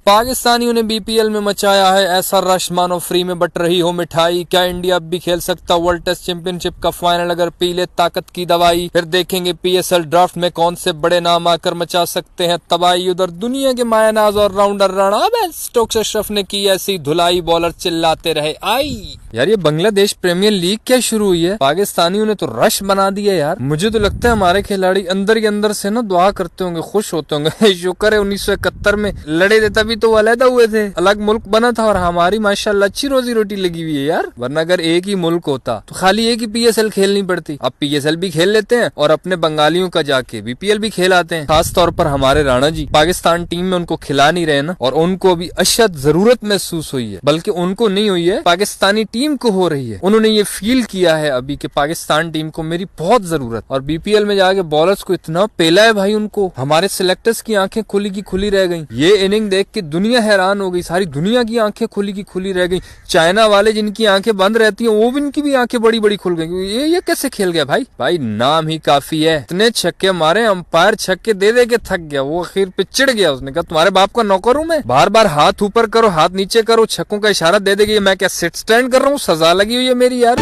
पाकिस्तानियों ने बीपीएल में मचाया है ऐसा रश मानो फ्री में बट रही हो मिठाई। क्या इंडिया अब भी खेल सकता वर्ल्ड टेस्ट चैंपियनशिप का फाइनल अगर पी ले ताकत की दवाई? फिर देखेंगे पीएसएल ड्राफ्ट में कौन से बड़े नाम आकर मचा सकते हैं तबाही। उधर दुनिया के मायानाज और राउंडर राणा स्टोक्स अशरफ ने की ऐसी धुलाई, बॉलर चिल्लाते रहे आई। यार ये बांग्लादेश प्रीमियर लीग क्या शुरू हुई है? पाकिस्तानियों ने तो रश बना दिया यार। मुझे तो लगता है हमारे खिलाड़ी अंदर के अंदर से ना दुआ करते होंगे, खुश होते होंगे। शुक्र है 1971 में लड़े थे तभी तो अलहदा हुए थे, अलग मुल्क बना था और हमारी माशाल्लाह अच्छी रोजी रोटी लगी हुई है यार। वरना अगर एक ही मुल्क होता तो खाली एक ही पीएसएल खेलनी पड़ती। अब पीएसएल भी खेल लेते हैं और अपने बंगालियों का जाके बीपीएल भी खेल आते हैं। खास तौर पर हमारे राणा जी पाकिस्तान टीम में उनको खिला नहीं रहे ना, और उनको अभी अशद जरूरत महसूस हुई है। बल्कि उनको नहीं हुई है, पाकिस्तानी टीम को हो रही है। उन्होंने ये फील किया है अभी कि पाकिस्तान टीम को मेरी बहुत जरूरत। और बीपीएल में जाके बॉलर्स को इतना पेला है भाई उनको, हमारे सिलेक्टर्स की आंखें खुली की खुली रह गई। ये इनिंग देख के दुनिया हैरान हो गई, सारी दुनिया की आंखें खुली की खुली रह गई। चाइना वाले जिनकी आंखें बंद रहती हैं वो भी इनकी भी आंखें बड़ी बड़ी खुल गई। ये कैसे खेल गया भाई? भाई नाम ही काफी है। इतने छक्के मारे, अंपायर छक्के दे दे के थक गया। वो आखिर पे चिढ़ गया, उसने कहा तुम्हारे बाप का नौकर हूं मैं? बार बार हाथ ऊपर करो हाथ नीचे करो, छक्कों का इशारा दे देगी। मैं क्या सिट स्टैंड कर रहा हूँ? सजा लगी हुई है मेरी यार।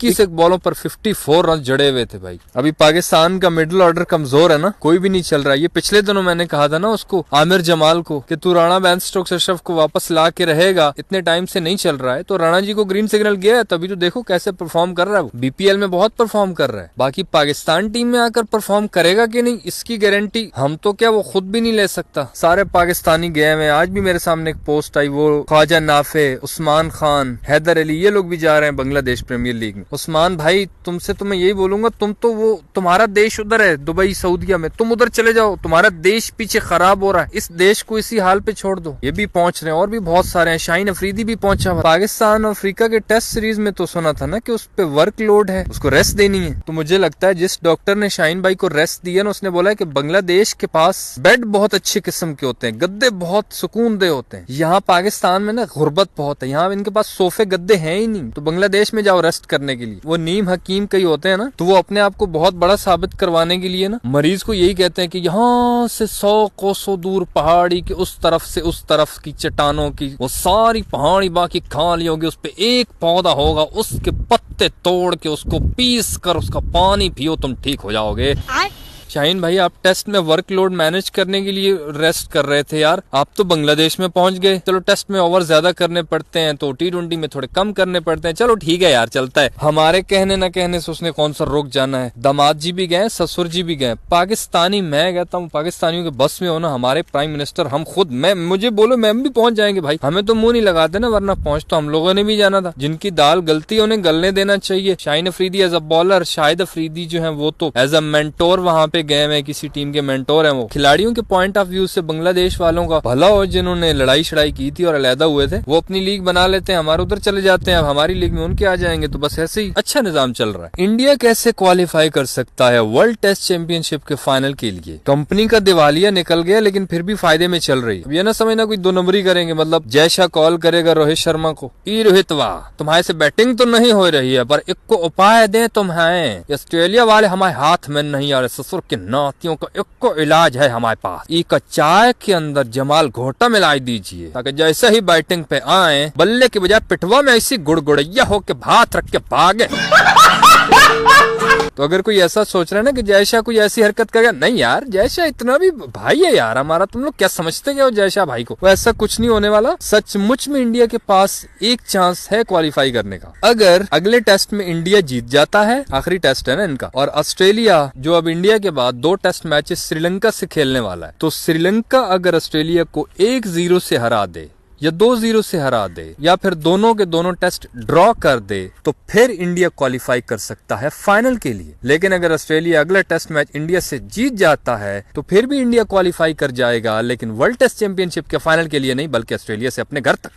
किस एक बॉलों पर 54 रन जड़े हुए थे भाई। अभी पाकिस्तान का मिडिल ऑर्डर कमजोर है ना, कोई भी नहीं चल रहा। ये पिछले दिनों मैंने कहा था ना उसको, आमिर जमाल को, कि तू राणा बैन स्टोक्स अशरफ को वापस ला के रहेगा, इतने टाइम से नहीं चल रहा है। तो राणा जी को ग्रीन सिग्नल गया है, तभी तो देखो कैसे परफॉर्म कर रहा है। बीपीएल में बहुत परफॉर्म कर रहा है। बाकी पाकिस्तान टीम में आकर परफॉर्म करेगा कि नहीं, इसकी गारंटी हम तो क्या वो खुद भी नहीं ले सकता। सारे पाकिस्तानी गए हुए। आज भी मेरे सामने एक पोस्ट आई, वो ख्वाजा नाफे, उस्मान खान, हैदर अली, ये लोग भी जा रहे हैं बांग्लादेश प्रीमियर लीग में। उस्मान भाई तुमसे तो मैं यही बोलूंगा, तुम तो वो तुम्हारा देश उधर है दुबई सऊदीया में, तुम उधर चले जाओ। तुम्हारा देश पीछे खराब हो रहा है, इस देश को इसी हाल पे छोड़ दो। ये भी पहुंच रहे हैं और भी बहुत सारे हैं। शाहीन अफरीदी भी पहुंचा हुआ। पाकिस्तान और अफ्रीका के टेस्ट सीरीज में तो सुना था ना कि उस पे वर्कलोड है, उसको रेस्ट देनी है। तो मुझे लगता है जिस डॉक्टर ने शाहीन भाई को रेस्ट दिया ना, उसने बोला है कि बांग्लादेश के पास बेड बहुत अच्छे किस्म के होते हैं, गद्दे बहुत सुकून दे होते हैं। यहाँ पाकिस्तान में ना गुर्बत बहुत है, यहाँ इनके पास सोफे गद्दे हैं ही नहीं। तो बांग्लादेश में जाओ रेस्ट करने के लिए। वो नीम हकीम कई होते हैं ना, तो वो अपने आप को बहुत बड़ा साबित करवाने के लिए ना मरीज को यही कहते हैं कि यहाँ से 100 कोसों दूर पहाड़ी के उस तरफ से उस तरफ की चट्टानों की वो सारी पहाड़ी बाकी खा ली होगी, उस पे एक पौधा होगा, उसके पत्ते तोड़ के उसको पीस कर उसका पानी पियो, तुम ठीक हो जाओगे। शाहीन भाई आप टेस्ट में वर्कलोड मैनेज करने के लिए रेस्ट कर रहे थे यार, आप तो बांग्लादेश में पहुंच गए। चलो टेस्ट में ओवर ज्यादा करने पड़ते हैं तो टी20 में थोड़े कम करने पड़ते हैं, चलो ठीक है यार चलता है। हमारे कहने न कहने से उसने कौन सा रोक जाना है। दामाद जी भी गए, ससुर जी भी गए। पाकिस्तानी मैं कहता हूँ पाकिस्तानियों के बस में हो ना, हमारे प्राइम मिनिस्टर, हम खुद, मैं मुझे बोलो मैं भी पहुंच जाएंगे भाई। हमें तो मुंह नहीं लगाते ना, वरना पहुंच तो हम लोगों ने भी जाना था। जिनकी दाल गलती उन्हें गलने देना चाहिए। Shaheen Afridi as a bowler, Shahid Afridi जो है वो तो एज अ मेंटोर वहाँ पे गए हुए, किसी टीम के मेंटोर हैं वो। खिलाड़ियों के पॉइंट ऑफ व्यू से बांग्लादेश वालों का भला हो, जिन्होंने लड़ाई शड़ाई की थी और अलहदा हुए थे, वो अपनी लीग बना लेते हैं, हमारे उधर चले जाते हैं। अब हमारी लीग में उनके आ जाएंगे, तो बस ऐसे ही अच्छा निजाम चल रहा है। इंडिया कैसे क्वालिफाई कर सकता है वर्ल्ड टेस्ट चैंपियनशिप के फाइनल के लिए? कंपनी का दिवालिया निकल गया लेकिन फिर भी फायदे में चल रही है। ये ना समझना कोई दो नंबरी करेंगे, मतलब जैसा कॉल करेगा रोहित शर्मा को, ई रोहित वाह तुम्हारे से बैटिंग तो नहीं हो रही है पर एक को उपाय दे तुम्हें। ऑस्ट्रेलिया वाले हमारे हाथ में नहीं आ रहे, ससुर के नातियों का एक को इलाज है हमारे पास। एक चाय के अंदर जमाल घोटा मिलाई दीजिए, ताकि जैसे ही बैटिंग पे आए बल्ले की बजाय पिटवा में ऐसी गुड़गुड़ैया हो के भात रख के भागे। तो अगर कोई ऐसा सोच रहा है ना कि जयशाह कोई ऐसी हरकत करेगा, नहीं यार जयशाह इतना भी भाई है यार हमारा, तुम लोग क्या समझते क्या हो जयशाह भाई को? वो ऐसा कुछ नहीं होने वाला। सचमुच में इंडिया के पास एक चांस है क्वालिफाई करने का। अगर अगले टेस्ट में इंडिया जीत जाता है, आखिरी टेस्ट है ना इनका, और ऑस्ट्रेलिया जो अब इंडिया के बाद 2 टेस्ट मैचेस श्रीलंका से खेलने वाला है, तो श्रीलंका अगर ऑस्ट्रेलिया को 1-0 से हरा दे या 2-0 से हरा दे या फिर दोनों के दोनों टेस्ट ड्रॉ कर दे, तो फिर इंडिया क्वालिफाई कर सकता है फाइनल के लिए। लेकिन अगर ऑस्ट्रेलिया अगला टेस्ट मैच इंडिया से जीत जाता है तो फिर भी इंडिया क्वालिफाई कर जाएगा, लेकिन वर्ल्ड टेस्ट चैंपियनशिप के फाइनल के लिए नहीं, बल्कि ऑस्ट्रेलिया से अपने घर तक।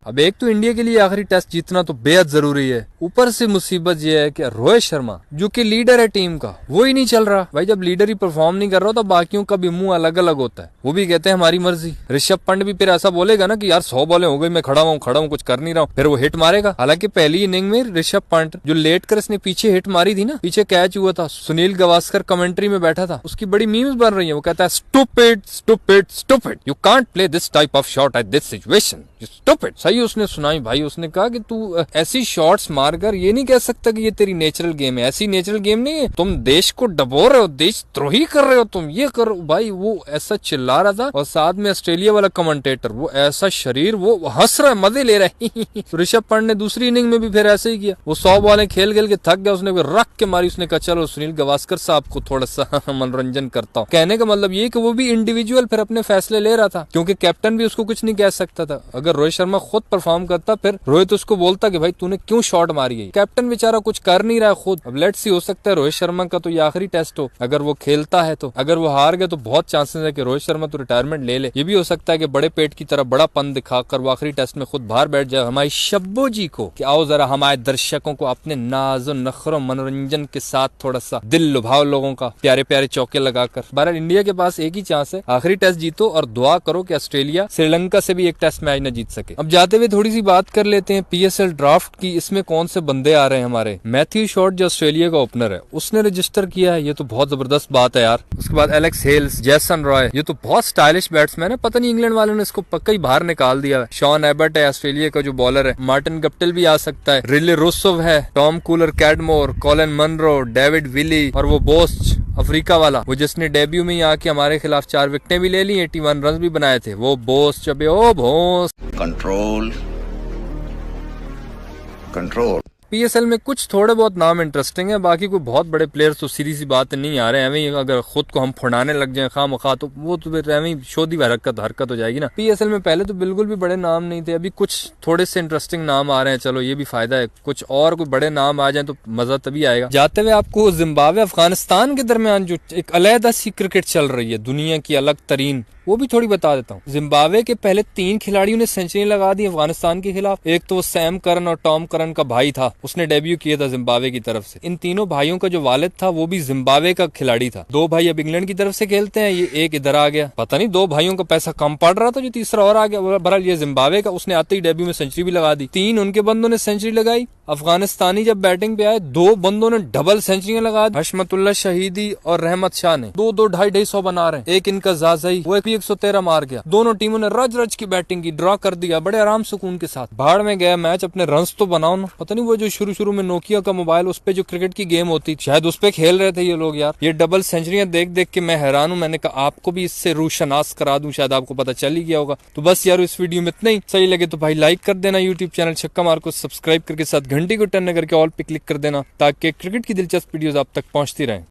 अब एक तो इंडिया के लिए आखिरी टेस्ट जीतना तो बेहद जरूरी है, ऊपर से मुसीबत ये है कि रोहित शर्मा जो कि लीडर है टीम का वो ही नहीं चल रहा। भाई जब लीडर ही परफॉर्म नहीं कर रहा तो बाकियों का भी मुंह अलग अलग होता है, वो भी कहते हैं हमारी मर्जी। ऋषभ पंत भी फिर ऐसा बोलेगा ना कि यार 100 बॉलें हो गई, मैं खड़ा हूँ कुछ कर नहीं रहा हूँ, फिर वो हिट मारेगा। हालांकि पहली इनिंग में ऋषभ पंत जो लेट कर इसने पीछे हिट मारी थी ना, पीछे कैच हुआ था, सुनील गावस्कर कमेंट्री में बैठा था, उसकी बड़ी मीम्स बन रही है। वो कहता है stupid stupid stupid, you can't play this type of shot at this situation, you stupid. सही उसने सुनाई भाई, उसने कहा कि तू ऐसी शॉट्स मारकर ये नहीं कह सकता कि ये तेरी नेचुरल गेम है, ऐसी नेचुरल गेम नहीं है, तुम देश को डबो रहे हो, देशद्रोही कर रहे हो, तुम ये कर भाई। वो ऐसा चिल्ला रहा था और साथ में ऑस्ट्रेलिया वाला कमेंटेटर वो ऐसा शरीर वो हंस रहा है, मजे ले रहा है। ऋषभ पंत ने दूसरी इनिंग में भी फिर ऐसे ही किया, वो 100 बॉलें खेल खेल के थक गया, उसने रख के मारी, उसने कहा चलो सुनील गावस्कर साहब को थोड़ा सा मनोरंजन करता हूँ। कहने का मतलब ये कि वो भी इंडिविजुअल फिर अपने फैसले ले रहा था, क्योंकि कैप्टन भी उसको कुछ नहीं कह सकता था। अगर रोहित शर्मा खुद परफॉर्म करता फिर रोहित उसको बोलता कि भाई तूने क्यों शॉट मारी है। कैप्टन बेचारा कुछ कर नहीं रहा है खुद। अब लेट्स सी, हो सकता है रोहित शर्मा का तो ये आखिरी टेस्ट हो, अगर वो खेलता है तो। अगर वो हार गए तो बहुत चांसेस है कि रोहित शर्मा तो रिटायरमेंट ले ले। ये भी हो सकता है कि बड़े पेट की तरह बड़ा पन दिखाकर वो आखिरी टेस्ट में खुद बाहर बैठ जाए हमारी शब्बो जी को कि आओ जरा हमारे दर्शकों को अपने नाजो नखरो मनोरंजन के साथ थोड़ा सा दिल लुभाओ लोगों का, प्यारे प्यारे चौके लगाकर। बहरहाल इंडिया के पास एक ही चांस है, आखिरी टेस्ट जीतो और दुआ करो कि ऑस्ट्रेलिया श्रीलंका से भी एक टेस्ट मैच न जीत सके। अब जाते हुए थोड़ी सी बात कर लेते हैं पीएसएल ड्राफ्ट की। इसमें कौन से बंदे आ रहे हैं हमारे। मैथ्यू शॉर्ट जो ऑस्ट्रेलिया का ओपनर है उसने रजिस्टर किया है, ये तो बहुत जबरदस्त बात है यार। उसके बाद एलेक्स हेल्स, जैसन रॉय, ये तो बहुत स्टाइलिश बैट्समैन है, पता नहीं इंग्लैंड वालों ने इसको पक्का ही बाहर निकाल दिया है। शॉन एबर्ट है ऑस्ट्रेलिया का जो बॉलर है, मार्टिन गप्टिल भी आ सकता है, रिले रोसोव है, Tom Kohler Cadmore, Colin Munro, David Willey और वो बोस्ट अफ्रीका वाला, वो जिसने डेब्यू में ही आके हमारे खिलाफ 4 विकेटें भी ले ली, 81 रन भी बनाए थे, वो बोस्ट। चबे ओ भोस, कंट्रोल कंट्रोल। पीएसएल में कुछ थोड़े बहुत नाम इंटरेस्टिंग है, बाकी कोई बहुत बड़े प्लेयर्स तो सीधी सी बात नहीं आ रहे हैं। अगर खुद को हम फुड़ाने लग जाए खामखा तो वो तो फिर शोधी हरकत हो जाएगी ना। पीएसएल में पहले तो बिल्कुल भी बड़े नाम नहीं थे, अभी कुछ थोड़े से इंटरेस्टिंग नाम आ रहे हैं। चलो ये भी फायदा है, कुछ और कोई बड़े नाम आ जाए तो मजा तभी आएगा। जाते हुए आपको जिम्बाब्वे अफगानिस्तान के दरमियान जो एक अलहदा सी क्रिकेट चल रही है, दुनिया की अलग तरीन, वो भी थोड़ी बता देता हूँ। जिम्बाब्वे के पहले 3 खिलाड़ियों ने सेंचुरी लगा दी अफगानिस्तान के खिलाफ। एक तो सैम करन और टॉम करन का भाई था, उसने डेब्यू किया था जिम्बाब्वे की तरफ से। इन तीनों भाइयों का जो वालिद था वो भी जिम्बाब्वे का खिलाड़ी था। 2 भाई अब इंग्लैंड की तरफ से खेलते हैं, ये एक इधर आ गया। पता नहीं 2 भाइयों का पैसा कम पड़ रहा था जो तीसरा और आ गया। बहरहाल ये जिम्बाब्वे का, उसने आते ही डेब्यू में सेंचुरी भी लगा दी। 3 उनके बंदों ने सेंचुरी लगाई। अफगानिस्तानी जब बैटिंग पे आए 2 बंदों ने डबल सेंचुरियां लगा दी, हशमतुल्लाह शहीदी और रहमत शाह ने 2-2 250 बना रहे हैं। एक इनका जाज़ई, वो भी 113 मार गया। दोनों टीमों ने रज की बैटिंग की, ड्रॉ कर दिया बड़े आराम सुकून के साथ। भाड़ में गया मैच, अपने रन्स तो बनाओ ना। पता नहीं वो जो शुरू में नोकिया का मोबाइल उस पे जो क्रिकेट की गेम होती शायद उस पे खेल रहे थे ये लोग यार। ये डबल सेंचुरियां देख के मैं हैरान हूँ। मैंने कहा आपको भी इससे रूशनास करा दूं, शायद आपको पता चल ही गया होगा। तो बस यार इस वीडियो में इतना ही। सही लगे तो भाई लाइक कर देना, यूट्यूब चैनल छक्का मार को सब्सक्राइब करके साथ घंटी को टर्न करके ऑल पे क्लिक कर देना, ताकि क्रिकेट की दिलचस्प वीडियोस आप तक पहुंचती रहें।